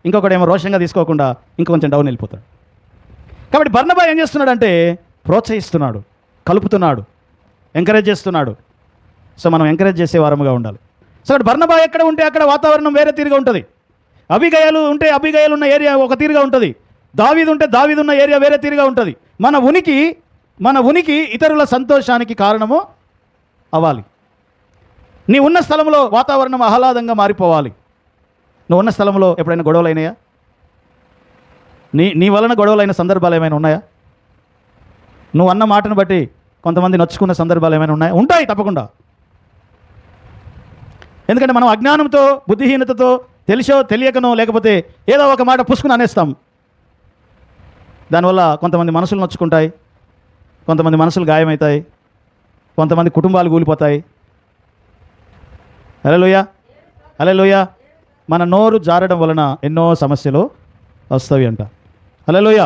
ఇంకొకడేమో రోషంగా తీసుకోకుండా ఇంకొంచెం డౌన్ వెళ్ళిపోతాడు. కాబట్టి బర్నబా ఏం చేస్తున్నాడంటే ప్రోత్సహిస్తున్నాడు, కలుపుతున్నాడు, ఎంకరేజ్ చేస్తున్నాడు. సో మనం ఎంకరేజ్ చేసే వారముగా ఉండాలి. సో అక్కడ బర్నబా ఎక్కడ ఉంటే అక్కడ వాతావరణం వేరే తీరుగా ఉంటుంది. అబిగయలు ఉంటే అబిగయలు ఉన్న ఏరియా ఒక తీరుగా ఉంటుంది. దావీదు ఉంటే దావీదు ఉన్న ఏరియా వేరే తీరుగా ఉంటుంది. మన ఉనికి ఇతరుల సంతోషానికి కారణము అవ్వాలి. నీ ఉన్న స్థలంలో వాతావరణం ఆహ్లాదంగా మారిపోవాలి. నువ్వు ఉన్న స్థలంలో ఎప్పుడైనా గొడవలు అయినాయా? నీ వలన గొడవలైన సందర్భాలు ఏమైనా ఉన్నాయా? నువ్వు అన్న మాటను బట్టి కొంతమంది నచ్చుకున్న సందర్భాలు ఏమైనా ఉన్నాయా? ఉంటాయి తప్పకుండా. ఎందుకంటే మనం అజ్ఞానంతో, బుద్ధిహీనతతో, తెలిసో తెలియకనో లేకపోతే ఏదో ఒక మాట పుసుకుని అనేస్తాం. దానివల్ల కొంతమంది మనసులు నొచ్చుకుంటాయి, కొంతమంది మనసులు గాయమవుతాయి, కొంతమంది కుటుంబాలు కూలిపోతాయి. హల్లెలూయా, హల్లెలూయా. మన నోరు జారడం వలన ఎన్నో సమస్యలు వస్తాయి అంట. హల్లెలూయా.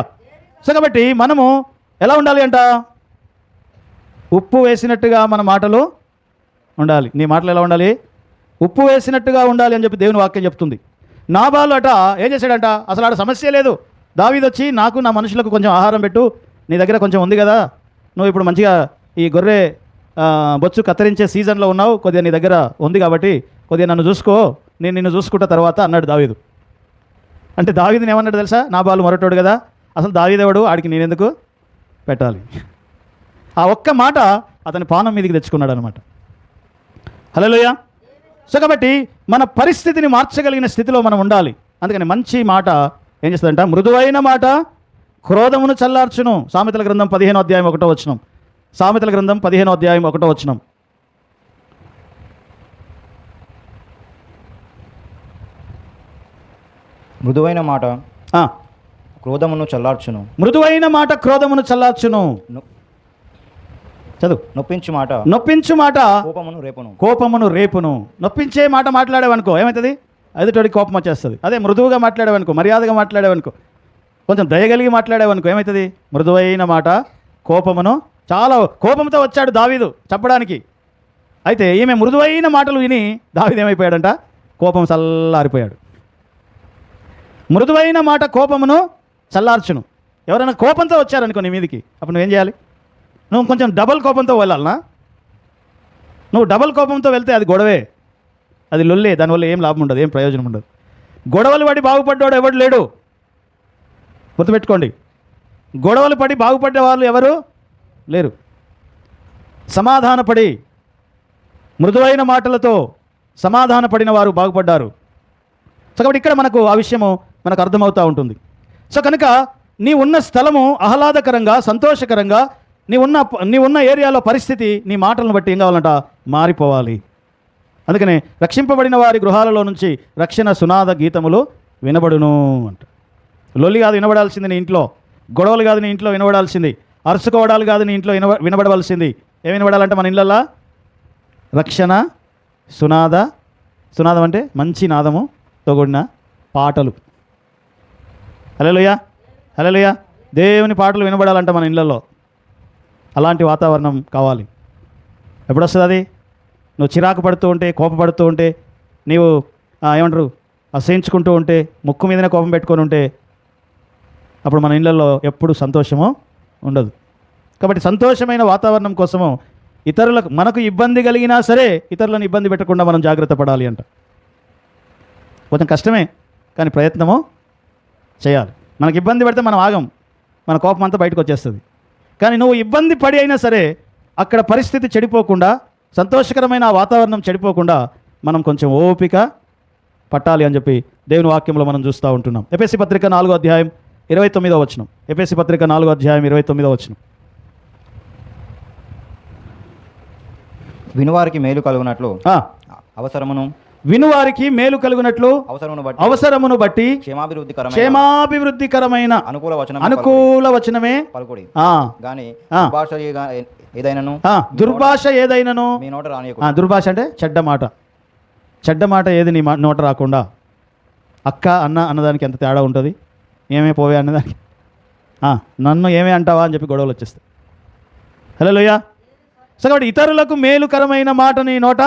సో కాబట్టి మనము ఎలా ఉండాలి అంట? ఉప్పు వేసినట్టుగా మన మాటలు ఉండాలి. నీ మాటలు ఎలా ఉండాలి? ఉప్పు వేసినట్టుగా ఉండాలి అని చెప్పి దేవుని వాక్యం చెప్తుంది. నాబాలు అట ఏం చేశాడంట? అసలు ఆడ సమస్య లేదు. దావీదు వచ్చి నాకు నా మనుషులకు కొంచెం ఆహారం పెట్టు, నీ దగ్గర కొంచెం ఉంది కదా, నువ్వు ఇప్పుడు మంచిగా ఈ గొర్రె బొచ్చు కత్తిరించే సీజన్లో ఉన్నావు, కొద్దిగా నీ దగ్గర ఉంది కాబట్టి కొద్దిగా నన్ను చూసుకో, నేను నిన్ను చూసుకుంటా తర్వాత అన్నాడు దావీదు. అంటే దావీదుని ఏమన్నాడు తెలుసా? నాబాలు మొరటోడు కదా, అసలు దావీదేవుడు ఆడికి నేనెందుకు పెట్టాలి. ఆ ఒక్క మాట అతని పానం మీదకి తెచ్చుకున్నాడు అనమాట. హల్లెలూయా. సో కాబట్టి మన పరిస్థితిని మార్చగలిగిన స్థితిలో మనం ఉండాలి. అందుకని మంచి మాట ఏం చేస్తుందంట? మృదువైన మాట క్రోధమును చల్లార్చును. సామెతల గ్రంథం 15వ అధ్యాయం 1వ వచనం. సామెతల గ్రంథం 15వ అధ్యాయం 1వ వచనం. మృదువైన మాట క్రోధమును చల్లార్చును. మృదువైన మాట క్రోధమును చల్లార్చును. చదువు. నొప్పించు మాట కోపమును రేపును. నొప్పించే మాట మాట్లాడేవనుకో ఏమవుతుంది? ఎదుటోడికి కోపం వచ్చేస్తుంది. అదే మృదువుగా మాట్లాడేవనుకో, మర్యాదగా మాట్లాడేవనుకో, కొంచెం దయగలిగి మాట్లాడేవనుకో ఏమవుతుంది? మృదువైన మాట కోపమును. చాలా కోపంతో వచ్చాడు దావీదు చెప్పడానికి. అయితే ఈమె మృదువైన మాటలు విని దావీదు ఏమైపోయాడంట? కోపం చల్లారిపోయాడు. మృదువైన మాట కోపమును చల్లార్చును. ఎవరైనా కోపంతో వచ్చారనుకో నీ మీదికి, అప్పుడు నువ్వేం చేయాలి? నువ్వు కొంచెం డబల్ కోపంతో వెళ్ళాలనా? నువ్వు డబల్ కోపంతో వెళ్తే అది గొడవే, అది లొల్లే. దానివల్ల ఏం లాభం ఉండదు, ఏం ప్రయోజనం ఉండదు. గొడవలు పడి బాగుపడ్డాడు ఎవడు లేడు. గుర్తుపెట్టుకోండి, గొడవలు పడి బాగుపడ్డ వాళ్ళు ఎవరు లేరు. సమాధానపడి మృదువైన మాటలతో సమాధానపడిన వారు బాగుపడ్డారు. సో కాబట్టి ఇక్కడ మనకు ఆ విషయము మనకు అర్థమవుతూ ఉంటుంది. సో కనుక నీ ఉన్న స్థలము ఆహ్లాదకరంగా, సంతోషకరంగా, నీ ఉన్న ఏరియాలో పరిస్థితి నీ మాటలను బట్టి ఏం కావాలంట? మారిపోవాలి. అందుకనే రక్షింపబడిన వారి గృహాలలో నుంచి రక్షణ సునాద గీతములు వినబడును అంట. లొల్లి కాదు వినబడాల్సింది నీ ఇంట్లో, గొడవలు కాదు నీ ఇంట్లో వినబడాల్సింది, అరుచుకోవడాలు కాదు నీ ఇంట్లో వినబడవలసింది. ఏం వినబడాలంటే మన ఇళ్ళల్లో రక్షణ సునాదం అంటే మంచి నాదముతో కూడిన పాటలు. హల్లెలూయా, హల్లెలూయా. దేవుని పాటలు వినబడాలంట మన ఇళ్ళల్లో. అలాంటి వాతావరణం కావాలి. ఎప్పుడు వస్తుంది అది? నువ్వు చిరాకు పడుతూ ఉంటే, కోపపడుతూ ఉంటే, నీవు ఏమంటారు అసహించుకుంటూ ఉంటే, ముక్కు మీదనే కోపం పెట్టుకొని ఉంటే, అప్పుడు మన ఇళ్ళల్లో ఎప్పుడు సంతోషమో ఉండదు. కాబట్టి సంతోషమైన వాతావరణం కోసము ఇతరులకు, మనకు ఇబ్బంది కలిగినా సరే ఇతరులను ఇబ్బంది పెట్టకుండా మనం జాగ్రత్త పడాలి అంట. కొంచెం కష్టమే, కానీ ప్రయత్నము చేయాలి. మనకు ఇబ్బంది పెడితే మనం ఆగం, మన కోపం అంతా బయటకు వచ్చేస్తుంది. కానీ నువ్వు ఇబ్బంది పడి అయినా సరే అక్కడ పరిస్థితి చెడిపోకుండా, సంతోషకరమైన వాతావరణం చెడిపోకుండా మనం కొంచెం ఓపిక పట్టాలి అని చెప్పి దేవుని వాక్యంలో మనం చూస్తూ ఉంటున్నాం. ఎఫెసీ పత్రిక 4వ అధ్యాయం 29వ వచనం. ఎఫెసీ పత్రిక 4వ అధ్యాయం 29వ వచనం. వినువారికి మేలు కలుగునట్లు అవసరమును వినువారికి మేలు కలుగునట్లు అవసరమును బట్టి క్షేమాభివృద్ధికరమైన అనుకూల వచనమే పలుకుడి. దుర్భాష ఏదైనను మీ నోట రానియకుడి. దుర్భాష అంటే చెడ్డ మాట. చెడ్డ మాట ఏది నీ నోట రాకుండా. అక్క అన్న అన్నదానికి ఎంత తేడా ఉంటుంది. ఏమే పోవే అన్నదానికి నన్ను ఏమే అంటావా అని చెప్పి గొడవలు వచ్చేస్తాయి. హల్లెలూయా. సో కాబట్టి ఇతరులకు మేలుకరమైన మాట నీ నోట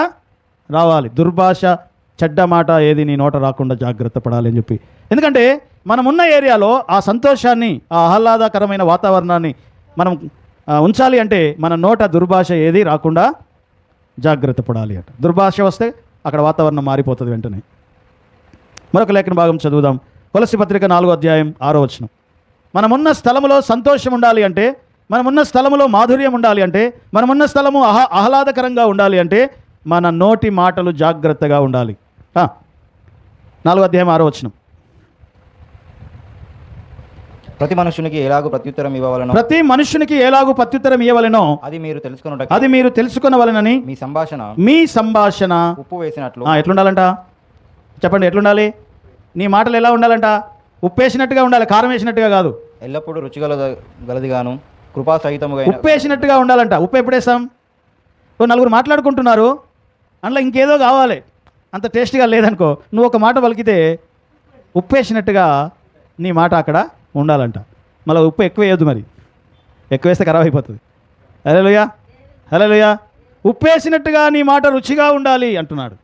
రావాలి. దుర్భాష చెడ్డ మాట ఏది నీ నోట రాకుండా జాగ్రత్త పడాలి అని చెప్పి. ఎందుకంటే మనం ఉన్న ఏరియాలో ఆ సంతోషాన్ని, ఆ ఆహ్లాదకరమైన వాతావరణాన్ని మనం ఉంచాలి అంటే మన నోట దుర్భాష ఏది రాకుండా జాగ్రత్త పడాలి అంట. దుర్భాష వస్తే అక్కడ వాతావరణం మారిపోతుంది వెంటనే. మరొక లేఖన భాగం చదువుదాం. కొలస్సీ పత్రిక 4వ అధ్యాయం 6వ వచనం. మనమున్న స్థలములో సంతోషం ఉండాలి అంటే, మనమున్న స్థలములో మాధుర్యం ఉండాలి అంటే, మనమున్న స్థలము ఆహ్లాదకరంగా ఉండాలి అంటే మన నోటి మాటలు జాగ్రత్తగా ఉండాలి. 4వ అధ్యాయం 6వ వచనం. ప్రతి మనుషునికి ఎలాగూ ప్రత్యుత్తరం ఇవ్వవలెనో అది మీరు తెలుసుకొనవలెనని మీ సంభాషణ ఉప్పు వేసినట్లు. ఎట్లుండాలంట చెప్పండి, ఎట్లుండాలి? నీ మాటలు ఎలా ఉండాలంట? ఉప్పు వేసినట్టుగా ఉండాలి, కారం వేసినట్టుగా కాదు. ఎల్లప్పుడూ రుచిగలదిగాను కృపా సహితముగా ఉప్పు వేసినట్టుగా ఉండాలంట. ఉప్పు ఎప్పుడు వేస్తాం? నలుగురు మాట్లాడుకుంటున్నారు, అందులో ఇంకేదో కావాలి, అంత టేస్ట్గా లేదనుకో, నువ్వు ఒక మాట పలికితే ఉప్పు వేసినట్టుగా నీ మాట అక్కడ ఉండాలంట. మళ్ళీ ఉప్పు ఎక్కువ వేయద్దు, మరి ఎక్కువ వేస్తే ఖరాబ్ అయిపోతుంది. హల్లెలూయా, హల్లెలూయా. ఉప్పు వేసినట్టుగా నీ మాట రుచిగా ఉండాలి అంటున్నాడు.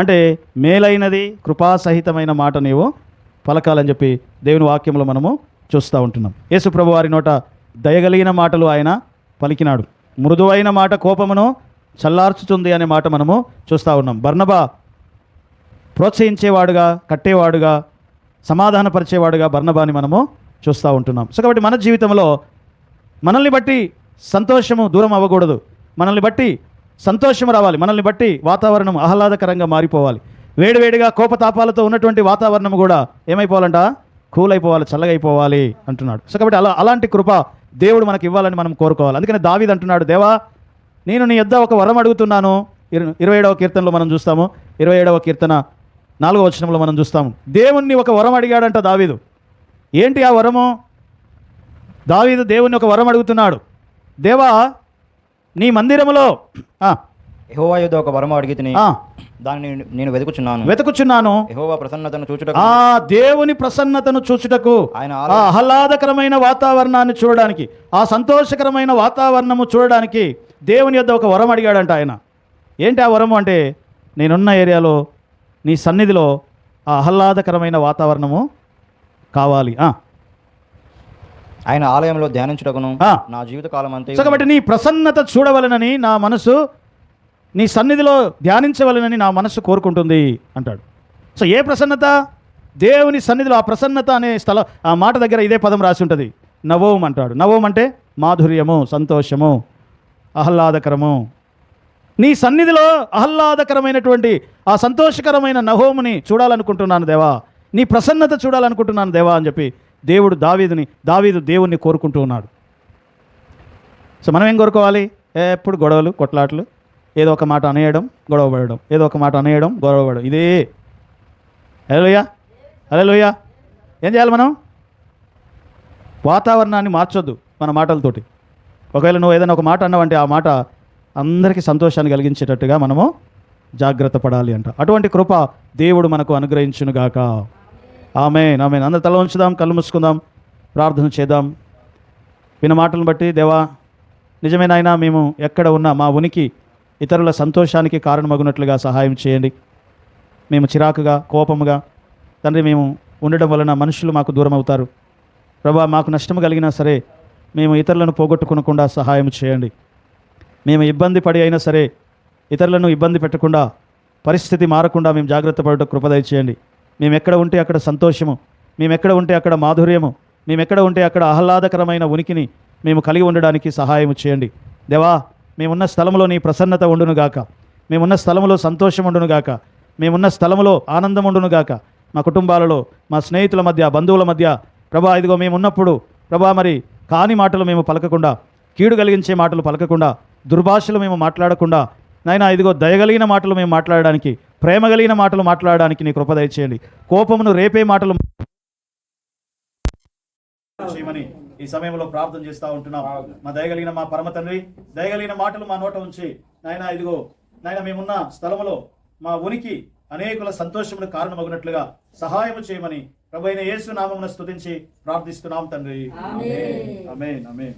అంటే మేలైనది కృపాసహితమైన మాట నీవు పలకాలని చెప్పి దేవుని వాక్యంలో మనము చూస్తూ ఉంటున్నాం. యేసు ప్రభు వారి నోట దయగలిగిన మాటలు ఆయన పలికినాడు. మృదువైన మాట కోపమును చల్లార్చుతుంది అనే మాట మనము చూస్తూ ఉన్నాం. బర్నబా ప్రోత్సహించేవాడుగా, కట్టేవాడుగా, సమాధానపరిచేవాడుగా బర్నబాని మనము చూస్తూ ఉంటున్నాం. సో కాబట్టి మన జీవితంలో మనల్ని బట్టి సంతోషము దూరం అవ్వకూడదు. మనల్ని బట్టి సంతోషం రావాలి. మనల్ని బట్టి వాతావరణం ఆహ్లాదకరంగా మారిపోవాలి. వేడివేడిగా కోపతాపాలతో ఉన్నటువంటి వాతావరణం కూడా ఏమైపోవాలంట? కూల్ అయిపోవాలి, చల్లగా అయిపోవాలి అంటున్నాడు. సో కాబట్టి అలాంటి కృప దేవుడు మనకి ఇవ్వాలని మనం కోరుకోవాలి. అందుకని దావీదు అంటున్నాడు, దేవా నేను నీ యొద్ద ఒక వరం అడుగుతున్నాను. 27వ కీర్తనలో మనం చూస్తాము. 27వ కీర్తన 4వ వచనంలో మనం చూస్తాము. దేవుణ్ణి ఒక వరం అడిగాడంట దావీదు. ఏంటి ఆ వరము? దావీదు దేవుణ్ణి ఒక వరం అడుగుతున్నాడు. దేవా నీ మందిరములో యెహోవా యొద్ద ఒక వరం అడిగితిని, దానిని నేను వెతుకుచున్నాను. యెహోవా ప్రసన్నతను చూచుటకు, దేవుని ప్రసన్నతను చూచుటకు, ఆయన ఆహ్లాదకరమైన వాతావరణాన్ని చూడడానికి, ఆ సంతోషకరమైన వాతావరణము చూడడానికి దేవుని యొద్ద ఒక వరం అడిగాడంట ఆయన. ఏంటి ఆ వరము అంటే, నేనున్న ఏరియాలో నీ సన్నిధిలో ఆ ఆహ్లాదకరమైన వాతావరణము కావాలి. ఆయన ఆలయంలో ధ్యానించుటకును నా జీవితకాలం అంతే. కాబట్టి నీ ప్రసన్నత చూడవలనని నా మనసు, నీ సన్నిధిలో ధ్యానించవలనని నా మనసు కోరుకుంటుంది అంటాడు. సో ఏ ప్రసన్నత? దేవుని సన్నిధిలో ఆ ప్రసన్నత అనే స్థలం, ఆ మాట దగ్గర ఇదే పదం రాసి ఉంటుంది, నవోం అంటాడు. నవోం అంటే మాధుర్యము, సంతోషము, ఆహ్లాదకరము. నీ సన్నిధిలో ఆహ్లాదకరమైనటువంటి ఆ సంతోషకరమైన నహోముని చూడాలనుకుంటున్నాను దేవా, నీ ప్రసన్నత చూడాలనుకుంటున్నాను దేవా అని చెప్పి దావీదు దేవుణ్ణి కోరుకుంటూ ఉన్నాడు. సో మనం ఏం కోరుకోవాలి? ఎప్పుడు గొడవలు, కొట్లాట్లు, ఏదో ఒక మాట అనేయడం, గొడవపడడం, ఏదో ఒక మాట అనేయడం, గొడవపడడం, ఇదే. హల్లెలూయా, హల్లెలూయా. ఏం చేయాలి మనం? వాతావరణాన్ని మార్చొద్దు మన మాటలతోటి. ఒకవేళ నువ్వు ఏదైనా ఒక మాట అన్నావంటే ఆ మాట అందరికీ సంతోషాన్ని కలిగించేటట్టుగా మనము జాగ్రత్త పడాలి అంట. అటువంటి కృప దేవుడు మనకు అనుగ్రహించునుగాక. ఆమేన్, ఆమేన్. అందరు తల ఉంచుదాం, కళ్ళు మూసుకుందాం, ప్రార్థన చేద్దాం. విన్న మాటలను బట్టి దేవా నిజమే నాయనా, మేము ఎక్కడ ఉన్నా మా ఉనికి ఇతరుల సంతోషానికి కారణమగునట్లుగా సహాయం చేయండి. మేము చిరాకుగా, కోపముగా తండ్రి మేము ఉండడం వలన మనుషులు మాకు దూరం అవుతారు. ప్రభా మాకు నష్టం కలిగినా సరే మేము ఇతరులను పోగొట్టుకోకుండా సహాయం చేయండి. మేము ఇబ్బంది పడి అయినా సరే ఇతరులను ఇబ్బంది పెట్టకుండా, పరిస్థితి మారకుండా మేము జాగ్రత్త పడటం కృప దయచేయండి. మేము ఎక్కడ ఉంటే అక్కడ సంతోషము, మేము ఎక్కడ ఉంటే అక్కడ మాధుర్యము, మేము ఎక్కడ ఉంటే అక్కడ ఆహ్లాదకరమైన ఉనికిని మేము కలిగి ఉండడానికి సహాయం చేయండి. దేవా మేమున్న స్థలంలో నీ ప్రసన్నత ఉండునుగాక, మేమున్న స్థలంలో సంతోషం ఉండునుగాక, మేమున్న స్థలంలో ఆనందం ఉండునుగాక. మా కుటుంబాలలో, మా స్నేహితుల మధ్య, బంధువుల మధ్య ప్రభా ఇదిగో మేమున్నప్పుడు ప్రభా మరి కాని మాటలు మేము పలకకుండా, కీడు కలిగించే మాటలు పలకకుండా, దుర్భాషలు మేము మాట్లాడకుండా నాయనా ఇదిగో దయగలిగిన మాటలు మేము మాట్లాడడానికి, ప్రేమ కలిగిన మాటలు మాట్లాడడానికి నీ కృప దయచేయండి. కోపమును రేపే మాటలు చేయమని ఈ సమయంలో ప్రార్థన చేస్తూ ఉంటున్నాం. మా దయగలిగిన మా పరమ తండ్రి, దయగలిగిన మాటలు మా నోట ఉంచి నాయనా ఇదిగో నాయన మేమున్న స్థలములో మా ఉనికి అనేకుల సంతోషములకు కారణమగునట్లుగా సహాయము చేయమని ప్రభువైన యేసు నామమున స్తుతించి ప్రార్థిస్తున్నాం తండ్రి. ఆమేన్ ఆమేన్ ఆమేన్.